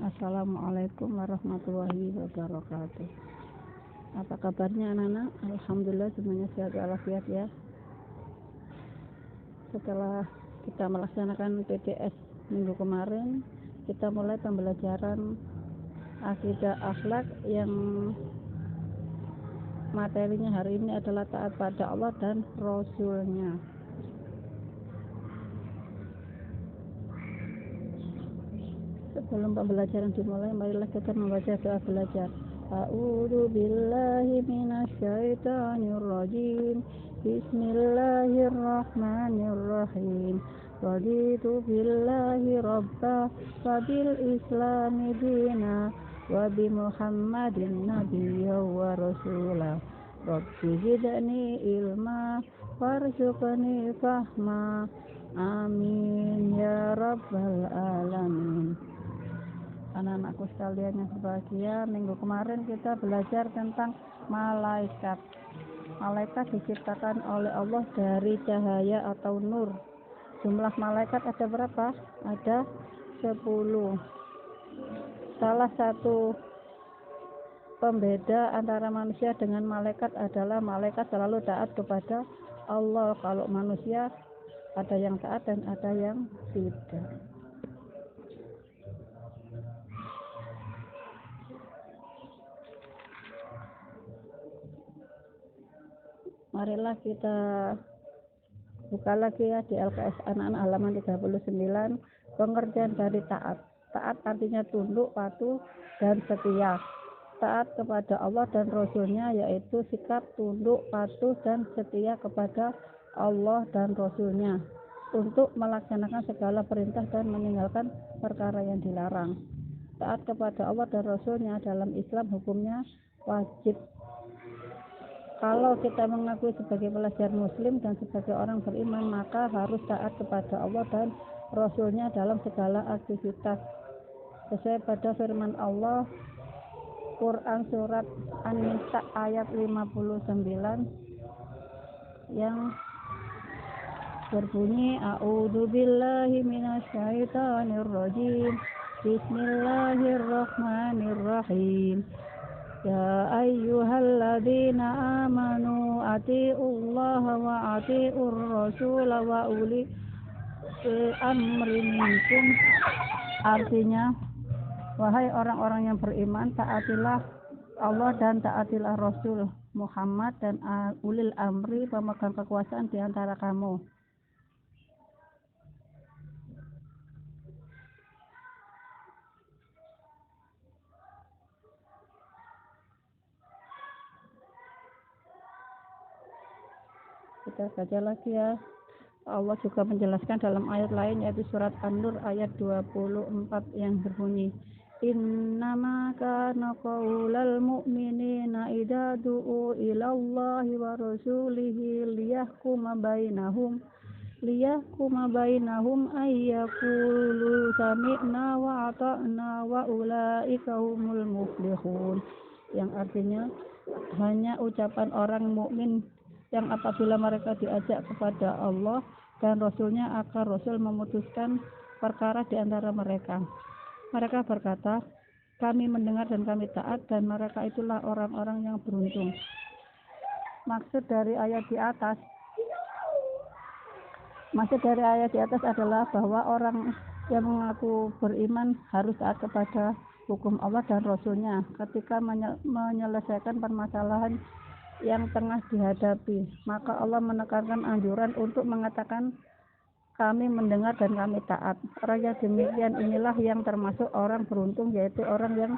Assalamualaikum warahmatullahi wabarakatuh. Apa kabarnya anak-anak? Alhamdulillah semuanya sehat walafiat ya. Setelah kita melaksanakan PDS minggu kemarin, kita mulai pembelajaran akidah akhlak yang materinya hari ini adalah taat pada Allah dan Rasulnya. Sebelum pembelajaran dimulai, marilah kita membaca doa belajar. A'udzu billahi minasyaitonir rajim. Bismillahirrahmanirrahim. Raditu billahi rabba wa bil islami dina wa bi Muhammadin nabiyya wa rasula. Rabbi zidni ilma warzuqni fahma. Amin ya rabbal alamin. Anak-anakku sekalian yang berbahagia, minggu kemarin kita belajar tentang malaikat. Malaikat diciptakan oleh Allah dari cahaya atau nur. Jumlah malaikat ada berapa? Ada 10. Salah satu pembeda antara manusia dengan malaikat adalah malaikat selalu taat kepada Allah. Kalau manusia ada yang taat dan ada yang tidak. Marilah kita buka lagi ya di LKS anak-anak halaman 39, pengertian dari taat. Taat artinya tunduk, patuh, dan setia. Taat kepada Allah dan Rasulnya yaitu sikap tunduk, patuh, dan setia kepada Allah dan Rasulnya untuk melaksanakan segala perintah dan meninggalkan perkara yang dilarang. Taat kepada Allah dan Rasulnya dalam Islam hukumnya wajib. Kalau kita mengakui sebagai pelajar muslim dan sebagai orang beriman, maka harus taat kepada Allah dan Rasulnya dalam segala aktivitas. Sesuai pada firman Allah, Quran surat An-Nisa ayat 59 yang berbunyi, A'udzu billahi minasyaitonir rajim. Bismillahirrahmanirrahim. Ya ayyuhalladzina amanu atiiullaha wa atiiur rasul wa ulil amri minkum. Artinya, wahai orang-orang yang beriman, taatilah Allah dan taatilah Rasul Muhammad dan ulil amri, pemegang kekuasaan di antara kamu. Kita baca lagi ya. Allah juga menjelaskan dalam ayat lain yaitu surat An-Nur ayat 24 yang berbunyi, Innama kana qaulal mu'minina idza du'u ilallahi wa rasulihi liyahkuma bainahum ayyaqulu sami'na wa ata'na wa ulaika humul muflihun. Yang artinya hanya ucapan orang mukmin yang apabila mereka diajak kepada Allah dan Rasulnya agar Rasul memutuskan perkara di antara mereka. Mereka berkata, kami mendengar dan kami taat, dan mereka itulah orang-orang yang beruntung. Maksud dari ayat di atas adalah bahwa orang yang mengaku beriman harus taat kepada hukum Allah dan Rasulnya ketika menyelesaikan permasalahan yang tengah dihadapi. Maka Allah menekankan anjuran untuk mengatakan kami mendengar dan kami taat. Orang yang demikian inilah yang termasuk orang beruntung, yaitu orang yang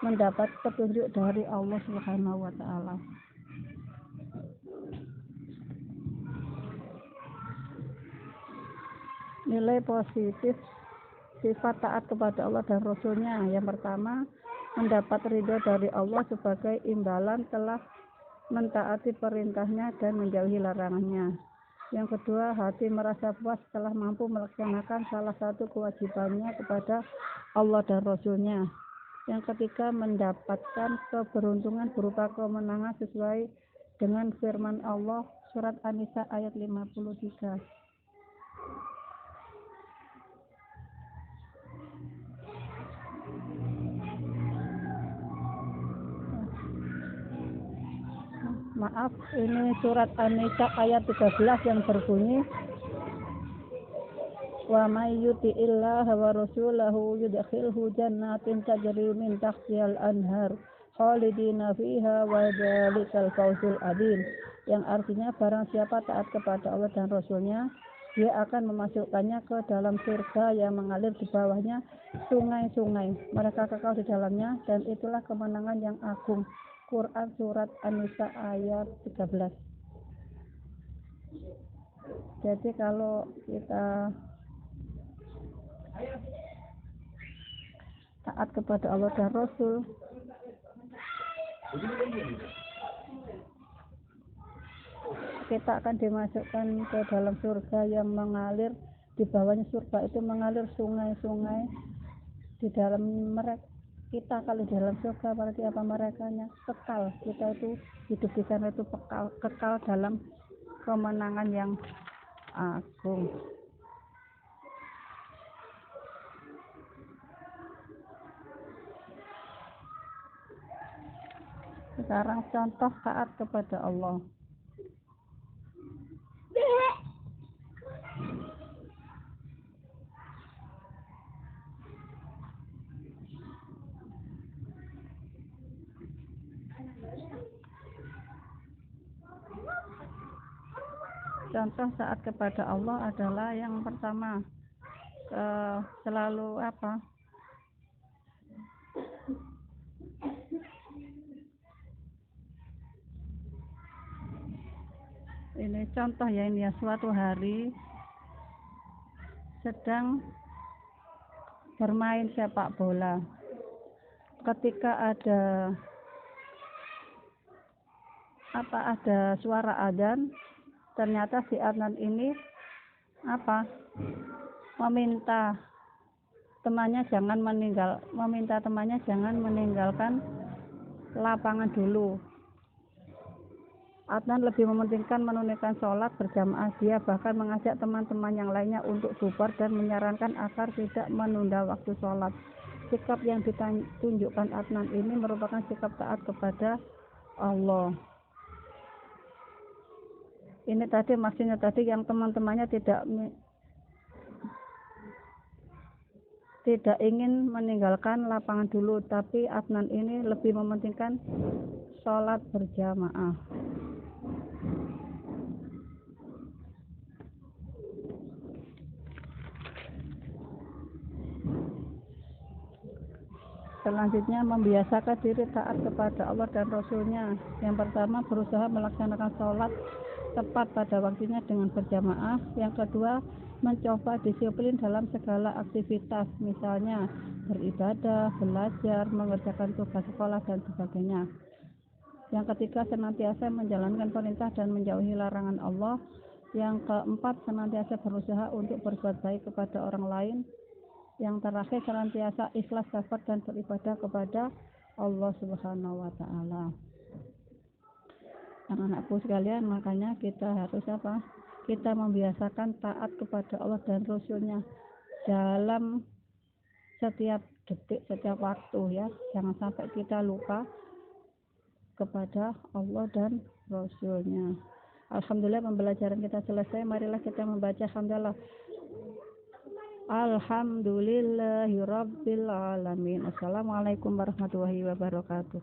mendapat petunjuk dari Allah Subhanahu wa ta'ala. Nilai positif sifat taat kepada Allah dan Rasulnya. Yang pertama, mendapat ridho dari Allah sebagai imbalan telah mentaati perintahnya dan menjauhi larangannya. Yang kedua, hati merasa puas setelah mampu melaksanakan salah satu kewajibannya kepada Allah dan Rasulnya. Yang ketiga, mendapatkan keberuntungan berupa kemenangan sesuai dengan firman Allah surat An-Nisa ayat 53. Maaf, ini surat An-Nisa ayat 13 yang berbunyi, wa may yuti'illaha wa rasulahu yudkhilhu jannatin tajri min tahtihal anhar khalidina fiha wa dzalikal fawzul adzim, yang artinya barang siapa taat kepada Allah dan Rasulnya, dia akan memasukkannya ke dalam surga yang mengalir di bawahnya sungai-sungai, mereka kekal di dalamnya, dan itulah kemenangan yang agung. Quran surat An-Nisa ayat 13. Jadi kalau kita taat kepada Allah dan Rasul, kita akan dimasukkan ke dalam surga yang mengalir di bawahnya. Surga itu mengalir sungai-sungai. Di dalam mereka, kita kalau di dalam surga berarti apa, merekanya kekal. Kita itu hidup di sana itu kekal dalam kemenangan yang agung. Sekarang contoh taat kepada Allah. Contoh taat kepada Allah adalah yang pertama, selalu apa? Ini contoh ya, ini ya, suatu hari sedang bermain sepak bola. Ketika ada suara adzan, ternyata si adzan ini meminta temannya jangan meninggalkan lapangan dulu. Adnan lebih mementingkan menunaikan sholat berjamaah. Dia bahkan mengajak teman-teman yang lainnya untuk bubar dan menyarankan agar tidak menunda waktu sholat. Sikap yang ditunjukkan Adnan ini merupakan sikap taat kepada Allah. Ini tadi maksudnya yang teman-temannya tidak ingin meninggalkan lapangan dulu, tapi Adnan ini lebih mementingkan sholat berjamaah. Selanjutnya, membiasakan diri taat kepada Allah dan Rasulnya. Yang pertama, berusaha melaksanakan sholat tepat pada waktunya dengan berjamaah. Yang kedua, mencoba disiplin dalam segala aktivitas, misalnya beribadah, belajar, mengerjakan tugas sekolah, dan sebagainya. Yang ketiga, senantiasa menjalankan perintah dan menjauhi larangan Allah. Yang keempat, senantiasa berusaha untuk berbuat baik kepada orang lain. Yang terakhir, senantiasa ikhlas, sabar, dan beribadah kepada Allah Subhanahu wa Ta'ala. Anak-anakku sekalian, makanya kita harus kita membiasakan taat kepada Allah dan Rasulnya dalam setiap detik, setiap waktu, ya. Jangan sampai kita lupa kepada Allah dan Rasulnya. Alhamdulillah, pembelajaran kita selesai. Marilah kita membaca hamdalah. Alhamdulillahirabbil alamin. Assalamualaikum warahmatullahi wabarakatuh.